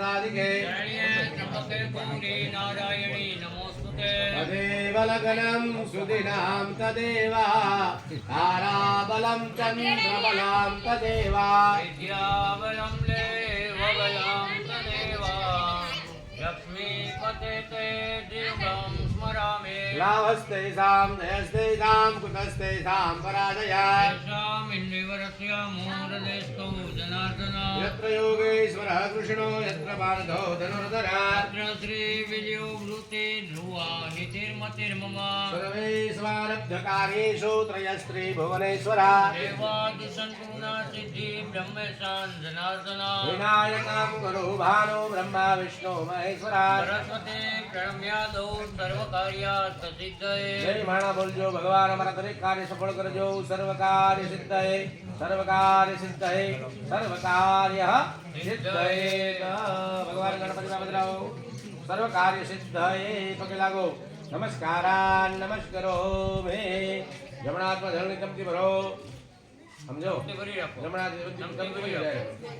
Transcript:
राधिके त्र्यंबके गौरी नारायणी नमोस्तुते तदेव लग्नं सुदिनां तदेव ताराबलं चन्द्रबलां तदेव विद्याबलं लेवबलं तदेव लक्ष्मीपते ते दिव्यं स्मरामि लाभस्तेषां जयस्तेषां कुतस्तेषां पराजया येषामिन्दिवरस्य मूलदेस्तौ जनार्दन यत्र योगेश्वरः कृष्णो यत्र पार्थो धनुर्धरः तत्र श्रीविजयो भूते ध्रुवा नितिर्मतिर्मम सर्वैश्वरब्धकार्येषु त्रयस्त्री भुवनेश्वरः देवादिसन्पूर्णा सिद्धि ब्रह्मेशान् जनार्दन विनायकं गुरु भानु ब्रह्मा विष्णु महेश्वरः सरस्वती प्रणम्यादौ सर्वकार्यार्थसिद्धये जय माणा बोलजो भगवान हमारा दरेक कार्य सफल करजो सर्व कार्य सिद्धये सर्व कार्य सिद्धये सर्व कार्य सिद्धये भगवान गणपति बाबा बजाओ सर्व कार्य सिद्धये पगे लागो नमस्कारान नमस्करो मे जमनात्मा धरणी तमती भरो समझो भरी रखो जमनात्मा तमती भरी